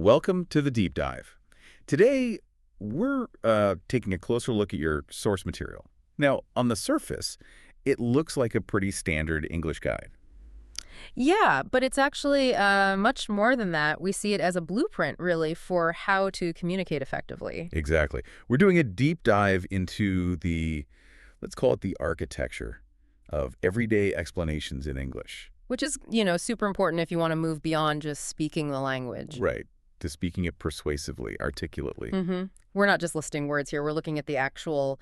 welcome to the deep dive. Today, we're taking a closer look at your source material. Now, on the surface, it looks like a pretty standard English guide. Yeah, but it's actually much more than that. We see it as a blueprint, really, for how to communicate effectively. Exactly. We're doing a deep dive into the, let's call it the architecture of everyday explanations in English. Which is, super important if you want to move beyond just speaking the language. Right. To speaking it persuasively, articulately. We're not just listing words here. We're looking at the actual,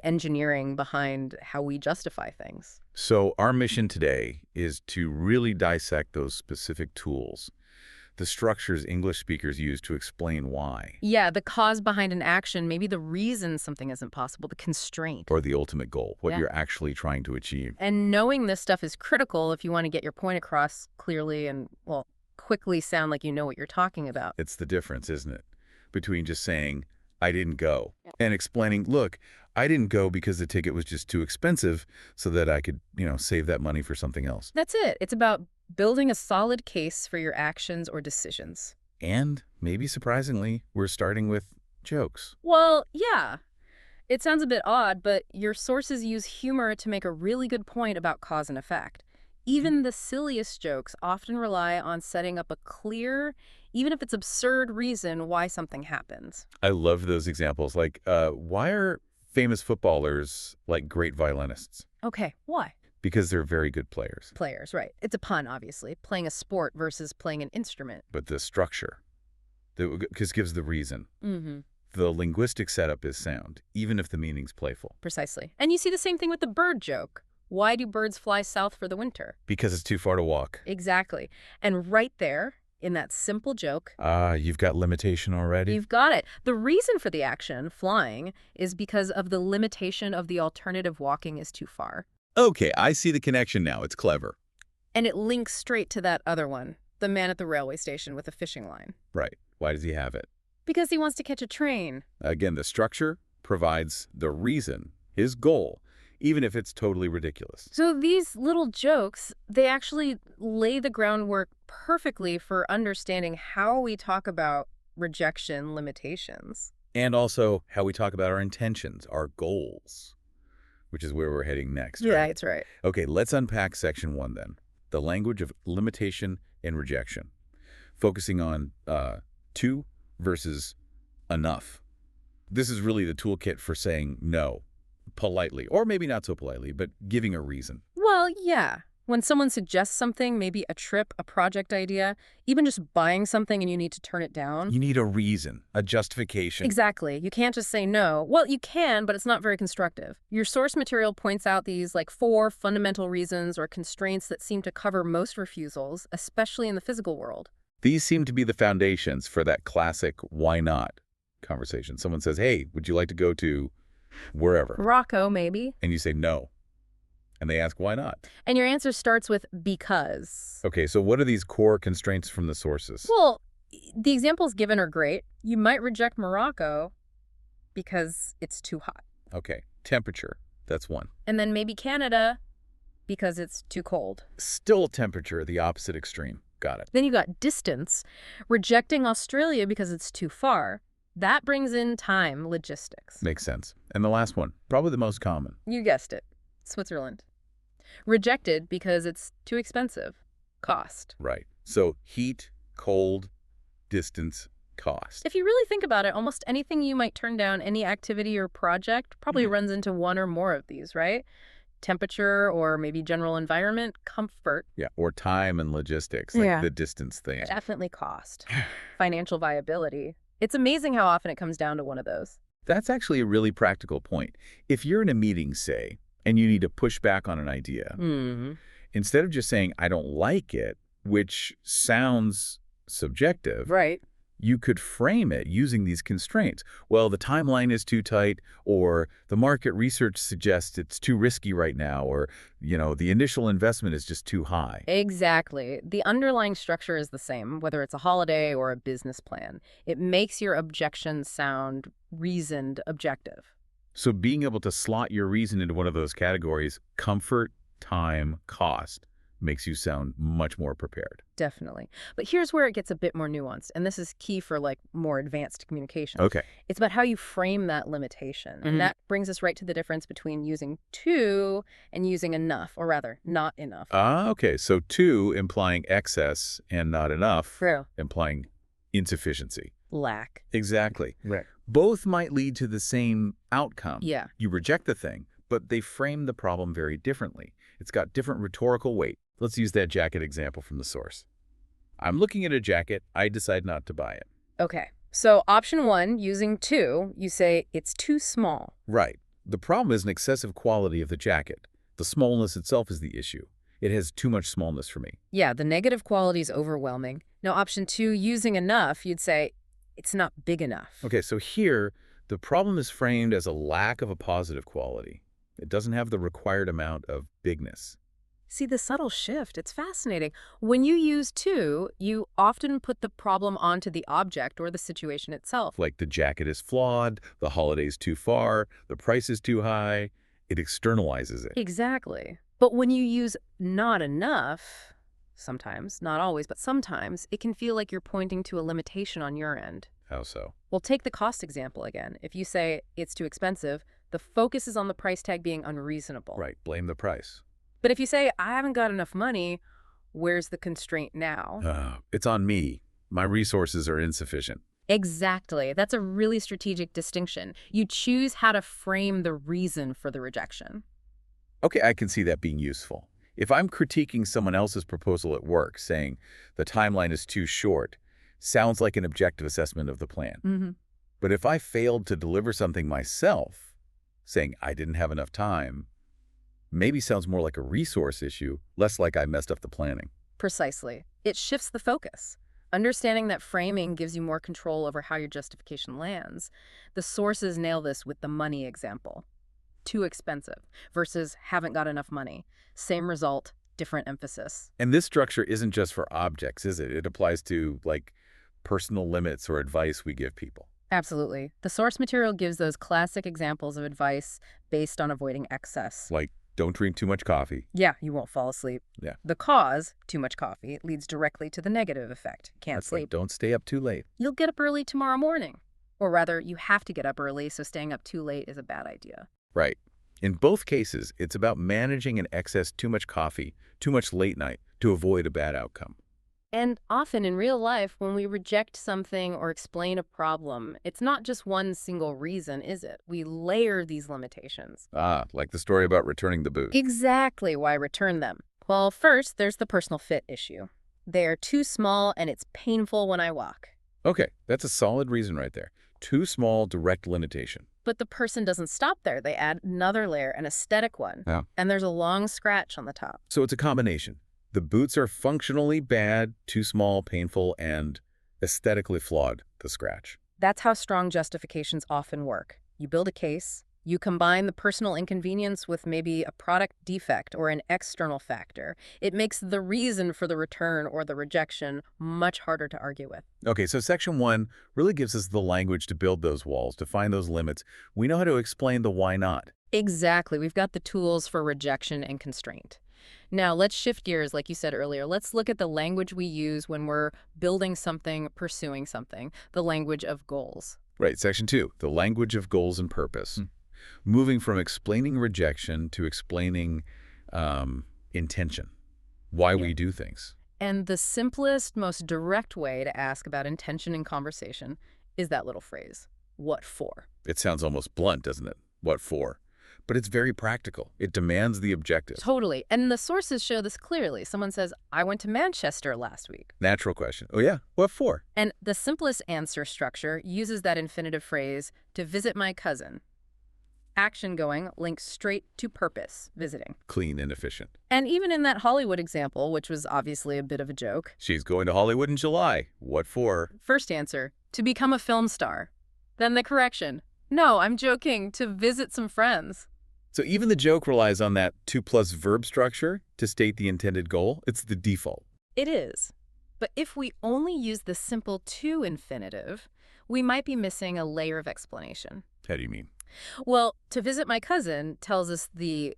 engineering behind how we justify things. So our mission today is to really dissect those specific tools, the structures English speakers use to explain why. Yeah, the cause behind an action, maybe the reason something isn't possible, the constraint. Or the ultimate goal, what you're actually trying to achieve. And knowing this stuff is critical if you want to get your point across clearly and, quickly sound like you know what you're talking about. It's the difference, isn't it? Between just saying, I didn't go, and explaining, look, I didn't go because the ticket was just too expensive so that I could, save that money for something else. That's it. It's about building a solid case for your actions or decisions. And maybe surprisingly, we're starting with jokes. Well, yeah. It sounds a bit odd, but your sources use humor to make a really good point about cause and effect. Even the silliest jokes often rely on setting up a clear, even if it's absurd, reason why something happens. I love those examples. Like, why are famous footballers like great violinists? Okay, why? Because they're very good players. Players, right. It's a pun, obviously. Playing a sport versus playing an instrument. But the structure, because gives the reason. The linguistic setup is sound, even if the meaning's playful. Precisely. And you see the same thing with the bird joke. Why do birds fly south for the winter? Because it's too far to walk. Exactly. And right there, in that simple joke... you've got limitation already? You've got it. The reason for the action, flying, is because of the limitation of the alternative walking is too far. Okay, I see the connection now. It's clever. And it links straight to that other one, the man at the railway station with a fishing line. Right. Why does he have it? Because he wants to catch a train. Again, the structure provides the reason, his goal, even if it's totally ridiculous. So these little jokes, they actually lay the groundwork perfectly for understanding how we talk about rejection limitations. And also how we talk about our intentions, our goals, which is where we're heading next. Yeah, right? that's right. Okay, let's unpack section 1 then. The language of limitation and rejection. Focusing on to versus enough. This is really the toolkit for saying no. Politely, or maybe not so politely, but giving a reason. Well, yeah. When someone suggests something, maybe a trip, a project idea, even just buying something and you need to turn it down. You need a reason, a justification. Exactly. You can't just say no. Well, you can, but it's not very constructive. Your source material points out these 4 fundamental reasons or constraints that seem to cover most refusals, especially in the physical world. These seem to be the foundations for that classic why not conversation. Someone says, hey, would you like to go to wherever? Morocco, maybe. And you say no. And they ask, why not? And your answer starts with because. Okay, so what are these core constraints from the sources? Well, the examples given are great. You might reject Morocco because it's too hot. Okay, temperature, that's one. And then maybe Canada because it's too cold. Still temperature, the opposite extreme. Got it. Then you got distance, rejecting Australia because it's too far. That brings in time, logistics. Makes sense. And the last one, probably the most common. You guessed it. Switzerland. Rejected because it's too expensive. Cost. Right. So heat, cold, distance, cost. If you really think about it, almost anything you might turn down, any activity or project, probably runs into one or more of these, right? Temperature or maybe general environment, comfort. Yeah, or time and logistics, like the distance thing. Definitely cost. Financial viability. It's amazing how often it comes down to one of those. That's actually a really practical point. If you're in a meeting, say, and you need to push back on an idea, instead of just saying, I don't like it, which sounds subjective, right? You could frame it using these constraints. Well, the timeline is too tight, or the market research suggests it's too risky right now, or, the initial investment is just too high. Exactly. The underlying structure is the same, whether it's a holiday or a business plan. It makes your objection sound reasoned, objective. So being able to slot your reason into one of those categories, comfort, time, cost, makes you sound much more prepared. Definitely. But here's where it gets a bit more nuanced, and this is key for like more advanced communication. Okay. It's about how you frame that limitation. And that brings us right to the difference between using too and using enough, or rather, not enough. Okay. So too implying excess and not enough True. implying insufficiency. Lack. Exactly. Right. Both might lead to the same outcome. Yeah. You reject the thing, but they frame the problem very differently. It's got different rhetorical weight. Let's use that jacket example from the source. I'm looking at a jacket. I decide not to buy it. Okay. So option 1, using too, you say it's too small. Right. The problem is an excessive quality of the jacket. The smallness itself is the issue. It has too much smallness for me. Yeah, the negative quality is overwhelming. Now, option 2, using enough, you'd say it's not big enough. Okay, so here, the problem is framed as a lack of a positive quality. It doesn't have the required amount of bigness. See the subtle shift. It's fascinating. When you use too, you often put the problem onto the object or the situation itself. Like the jacket is flawed, the holiday's too far, the price is too high. It externalizes it. Exactly. But when you use not enough, sometimes, not always, but sometimes, it can feel like you're pointing to a limitation on your end. How so? Well, take the cost example again. If you say it's too expensive, the focus is on the price tag being unreasonable. Right, blame the price. But if you say, I haven't got enough money, where's the constraint now? It's on me. My resources are insufficient. Exactly. That's a really strategic distinction. You choose how to frame the reason for the rejection. Okay, I can see that being useful. If I'm critiquing someone else's proposal at work, saying the timeline is too short, sounds like an objective assessment of the plan. But if I failed to deliver something myself, saying I didn't have enough time, maybe sounds more like a resource issue, less like I messed up the planning. Precisely. It shifts the focus. Understanding that framing gives you more control over how your justification lands. The sources nail this with the money example. Too expensive versus haven't got enough money. Same result, different emphasis. And this structure isn't just for objects, is it? It applies to, like, personal limits or advice we give people. Absolutely. The source material gives those classic examples of advice based on avoiding excess. Like, don't drink too much coffee. Yeah, you won't fall asleep. Yeah. The cause, too much coffee, leads directly to the negative effect. Can't That's sleep. like, don't stay up too late. You'll get up early tomorrow morning. Or rather, you have to get up early, so staying up too late is a bad idea. Right. In both cases, it's about managing an excess too much coffee, too much late night, to avoid a bad outcome. And often in real life, when we reject something or explain a problem, it's not just one single reason, is it? We layer these limitations. Like the story about returning the boot. Exactly why return them. Well, first, there's the personal fit issue. They're too small and it's painful when I walk. Okay, that's a solid reason right there. Too small, direct limitation. But the person doesn't stop there. They add another layer, an aesthetic one. Yeah. And there's a long scratch on the top. So it's a combination. The boots are functionally bad, too small, painful, and aesthetically flawed, the scratch. That's how strong justifications often work. You build a case, you combine the personal inconvenience with maybe a product defect or an external factor. It makes the reason for the return or the rejection much harder to argue with. Okay, so Section 1 really gives us the language to build those walls, to find those limits. We know how to explain the why not. Exactly. We've got the tools for rejection and constraint. Now, let's shift gears, like you said earlier. Let's look at the language we use when we're building something, pursuing something, the language of goals. Right, Section 2, the language of goals and purpose. Moving from explaining rejection to explaining intention, why we do things. And the simplest, most direct way to ask about intention in conversation is that little phrase, what for? It sounds almost blunt, doesn't it? What for? But it's very practical. It demands the objective. Totally. And the sources show this clearly. Someone says, I went to Manchester last week. Natural question. Oh yeah, what for? And the simplest answer structure uses that infinitive phrase, to visit my cousin. Action going links straight to purpose, visiting. Clean and efficient. And even in that Hollywood example, which was obviously a bit of a joke. She's going to Hollywood in July. What for? First answer, to become a film star. Then the correction, no, I'm joking, to visit some friends. So even the joke relies on that to plus verb structure to state the intended goal. It's the default. It is. But if we only use the simple to infinitive, we might be missing a layer of explanation. How do you mean? Well, to visit my cousin tells us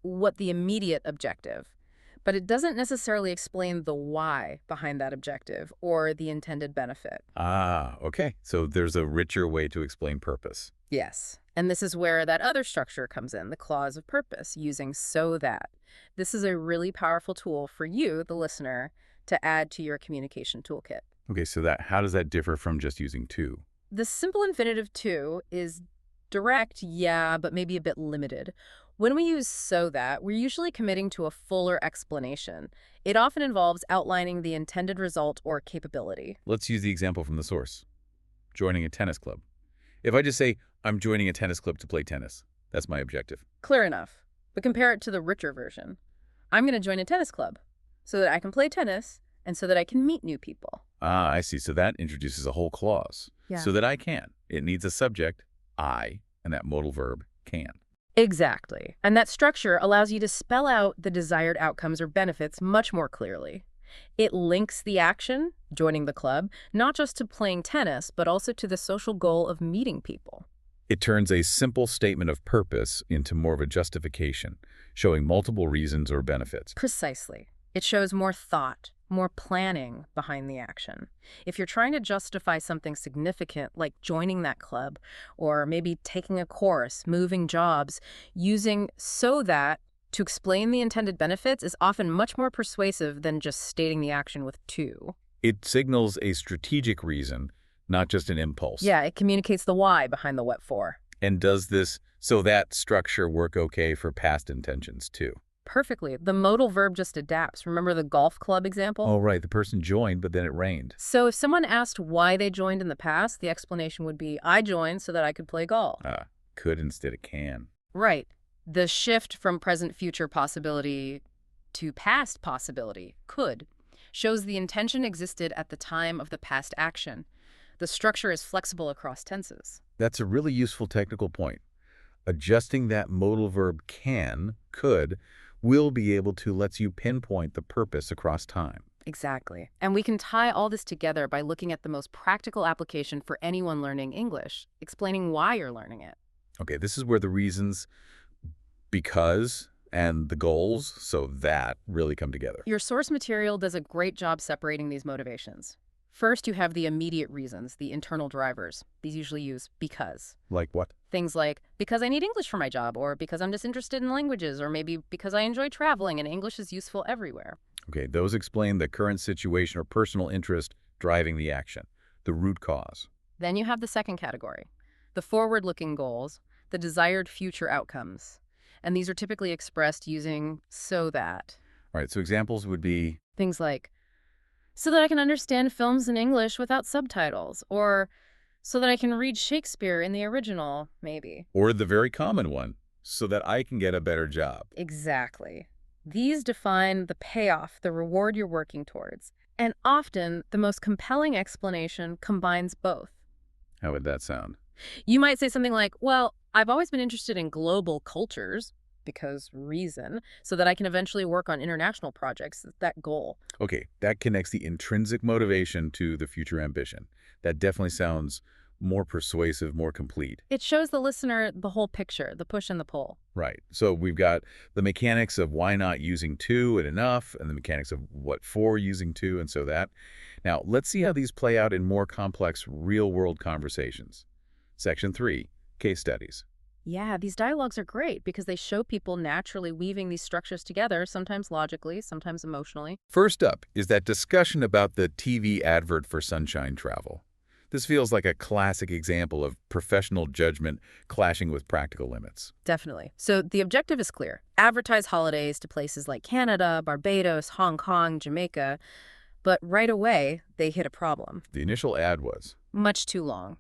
what the immediate objective. but it doesn't necessarily explain the why behind that objective or the intended benefit. Ah, okay. So there's a richer way to explain purpose. Yes. And this is where that other structure comes in, the clause of purpose, using so that. This is a really powerful tool for you, the listener, to add to your communication toolkit. Okay, so how does that differ from just using to? The simple infinitive to is direct, yeah, but maybe a bit limited. When we use so that, we're usually committing to a fuller explanation. It often involves outlining the intended result or capability. Let's use the example from the source. Joining a tennis club. If I just say, I'm joining a tennis club to play tennis, that's my objective. Clear enough. But compare it to the richer version. I'm going to join a tennis club so that I can play tennis and so that I can meet new people. Ah, I see. So that introduces a whole clause. Yeah. So that I can. It needs a subject, I, and that modal verb, can. Exactly. And that structure allows you to spell out the desired outcomes or benefits much more clearly. It links the action, joining the club, not just to playing tennis, but also to the social goal of meeting people. It turns a simple statement of purpose into more of a justification, showing multiple reasons or benefits. Precisely. It shows more thought, more planning behind the action. If you're trying to justify something significant, like joining that club, or maybe taking a course, moving jobs, using so that to explain the intended benefits is often much more persuasive than just stating the action with to. It signals a strategic reason, not just an impulse. Yeah, it communicates the why behind the what for. And does this so that structure work okay for past intentions too? Perfectly. The modal verb just adapts. Remember the golf club example? Oh, right. The person joined, but then it rained. So if someone asked why they joined in the past, the explanation would be, I joined so that I could play golf. Could instead of can. Right. The shift from present-future possibility to past possibility, could, shows the intention existed at the time of the past action. The structure is flexible across tenses. That's a really useful technical point. Adjusting that modal verb can, could, will be able to lets you pinpoint the purpose across time. Exactly. And we can tie all this together by looking at the most practical application for anyone learning English, explaining why you're learning it. Okay, this is where the reasons, because, and the goals, so that, really come together. Your source material does a great job separating these motivations. First, you have the immediate reasons, the internal drivers. These usually use because. Like what? Things like, because I need English for my job, or because I'm just interested in languages, or maybe because I enjoy traveling and English is useful everywhere. Okay, those explain the current situation or personal interest driving the action, the root cause. Then you have the second category, the forward-looking goals, the desired future outcomes. And these are typically expressed using so that. All right, so examples would be? Things like, so that I can understand films in English without subtitles, or so that I can read Shakespeare in the original, maybe. Or the very common one, so that I can get a better job. Exactly. These define the payoff, the reward you're working towards. And often, the most compelling explanation combines both. How would that sound? You might say something like, well, I've always been interested in global cultures, because reason, so that I can eventually work on international projects, that goal. Okay, that connects the intrinsic motivation to the future ambition. That definitely sounds more persuasive, more complete. It shows the listener the whole picture, the push and the pull. Right. So we've got the mechanics of why not using to and enough, and the mechanics of what for using to, and so that. Now, let's see how these play out in more complex real-world conversations. Section 3, case studies. Yeah, these dialogues are great because they show people naturally weaving these structures together, sometimes logically, sometimes emotionally. First up is that discussion about the TV advert for sunshine travel. This feels like a classic example of professional judgment clashing with practical limits. Definitely. So the objective is clear. Advertise holidays to places like Canada, Barbados, Hong Kong, Jamaica. But right away, they hit a problem. The initial ad was much too long.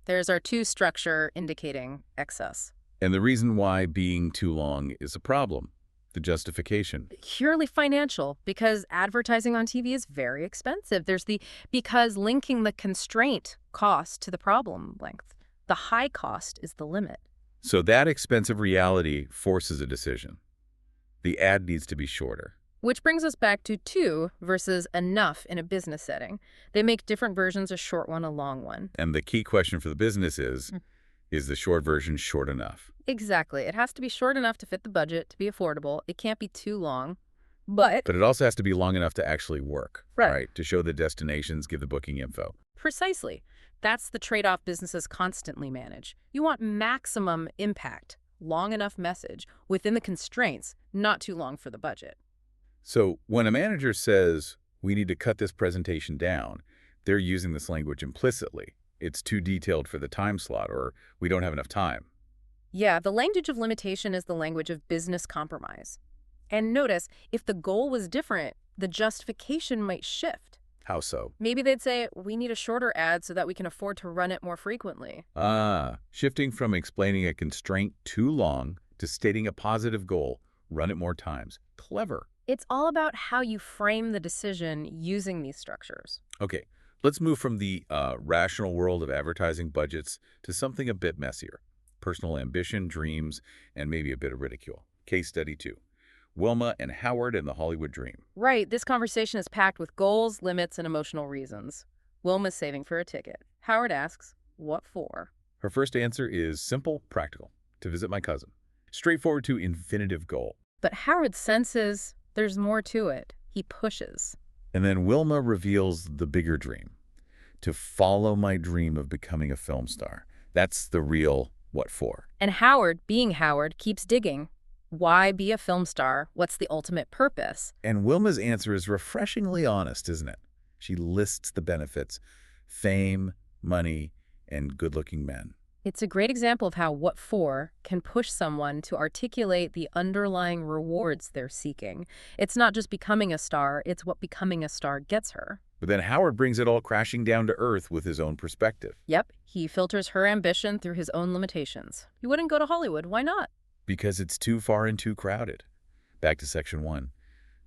There's our to structure indicating excess. And the reason why being too long is a problem, the justification. Purely financial, because advertising on TV is very expensive. There's the because linking the constraint cost to the problem length. The high cost is the limit. So that expensive reality forces a decision. The ad needs to be shorter. Which brings us back to versus enough in a business setting. They make different versions, a short one, a long one. And the key question for the business is the short version short enough? Exactly. It has to be short enough to fit the budget, to be affordable. It can't be too long. But But it also has to be long enough to actually work, Right. To show the destinations, give the booking info. precisely, that's the trade-off businesses constantly manage. You want maximum impact, long enough message, within the constraints, not too long for the budget. So when a manager says, we need to cut this presentation down, they're using this language implicitly. It's too detailed for the time slot, or we don't have enough time. Yeah, the language of limitation is the language of business compromise. And notice, if the goal was different, the justification might shift. How so? Maybe they'd say, we need a shorter ad so that we can afford to run it more frequently. Shifting from explaining a constraint too long to stating a positive goal, run it more times. Clever. It's all about how you frame the decision using these structures. Okay, let's move from the rational world of advertising budgets to something a bit messier. Personal ambition, dreams, and maybe a bit of ridicule. Case study 2. Wilma and Howard and the Hollywood Dream. Right, this conversation is packed with goals, limits, and emotional reasons. Wilma's saving for a ticket. Howard asks, what for? Her first answer is simple, practical. To visit my cousin. Straightforward to infinitive goal. But Howard senses there's more to it. He pushes. And then Wilma reveals the bigger dream. To follow my dream of becoming a film star. That's the real what for. And Howard, being Howard, keeps digging. Why be a film star? What's the ultimate purpose? And Wilma's answer is refreshingly honest, isn't it? She lists the benefits. Fame, money, and good-looking men. It's a great example of how what for can push someone to articulate the underlying rewards they're seeking. It's not just becoming a star, it's what becoming a star gets her. But then Howard brings it all crashing down to earth with his own perspective. Yep, he filters her ambition through his own limitations. He wouldn't go to Hollywood, why not? Because it's too far and too crowded. Back to section 1.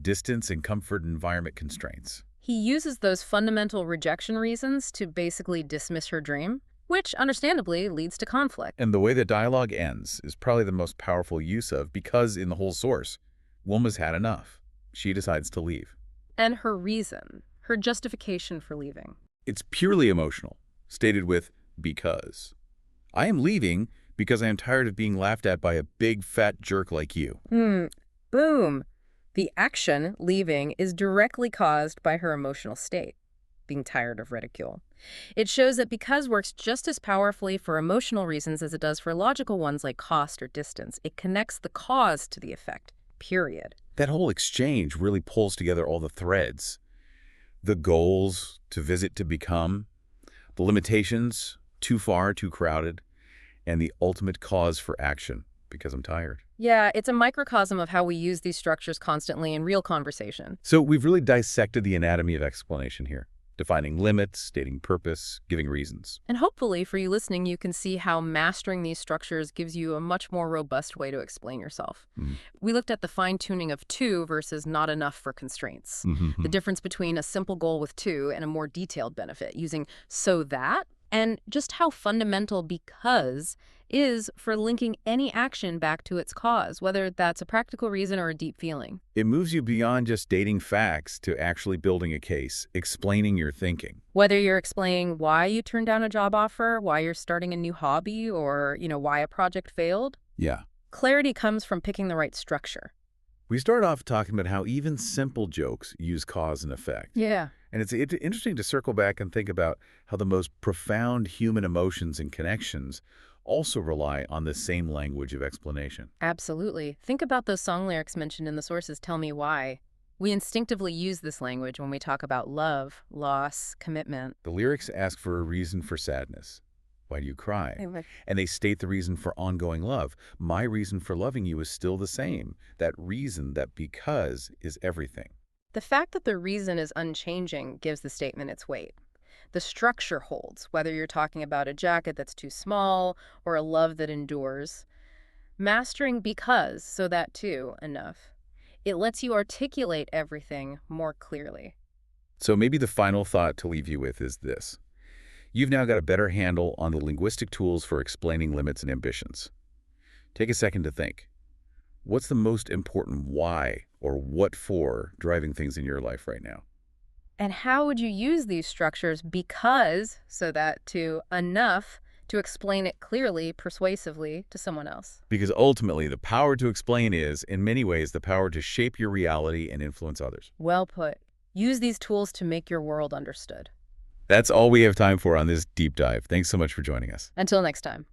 Distance and comfort environment constraints. He uses those fundamental rejection reasons to basically dismiss her dream, which understandably leads to conflict. And the way the dialogue ends is probably the most powerful use of, because in the whole source, Wilma's had enough. She decides to leave. And her reason, her justification for leaving. It's purely emotional, stated with because. I am leaving because I am tired of being laughed at by a big fat jerk like you. Boom. The action, leaving, is directly caused by her emotional state, being tired of ridicule. It shows that because works just as powerfully for emotional reasons as it does for logical ones like cost or distance. It connects the cause to the effect, period. That whole exchange really pulls together all the threads. The goals, to visit, to become, the limitations, too far, too crowded, and the ultimate cause for action, because I'm tired. Yeah, it's a microcosm of how we use these structures constantly in real conversation. So we've really dissected the anatomy of explanation here, defining limits, stating purpose, giving reasons. And hopefully, for you listening, you can see how mastering these structures gives you a much more robust way to explain yourself. We looked at the fine-tuning of to versus not enough for constraints. The difference between a simple goal with to and a more detailed benefit, using so that, and just how fundamental because is for linking any action back to its cause, whether that's a practical reason or a deep feeling. It moves you beyond just stating facts to actually building a case, explaining your thinking. Whether you're explaining why you turned down a job offer, why you're starting a new hobby, or, why a project failed. Yeah. Clarity comes from picking the right structure. We start off talking about how even simple jokes use cause and effect. Yeah. And it's interesting to circle back and think about how the most profound human emotions and connections also rely on the same language of explanation. Absolutely. Think about those song lyrics mentioned in the sources, Tell Me Why. We instinctively use this language when we talk about love, loss, commitment. The lyrics ask for a reason for sadness. Why do you cry? And they state the reason for ongoing love. My reason for loving you is still the same. That reason, that because, is everything. The fact that the reason is unchanging gives the statement its weight. The structure holds, whether you're talking about a jacket that's too small or a love that endures. Mastering because, so that too, enough. It lets you articulate everything more clearly. So maybe the final thought to leave you with is this. You've now got a better handle on the linguistic tools for explaining limits and ambitions. Take a second to think. What's the most important why or what for driving things in your life right now? And how would you use these structures because, so that to, enough, to explain it clearly, persuasively to someone else. Because ultimately, the power to explain is, in many ways, the power to shape your reality and influence others. Well put. Use these tools to make your world understood. That's all we have time for on this deep dive. Thanks so much for joining us. Until next time.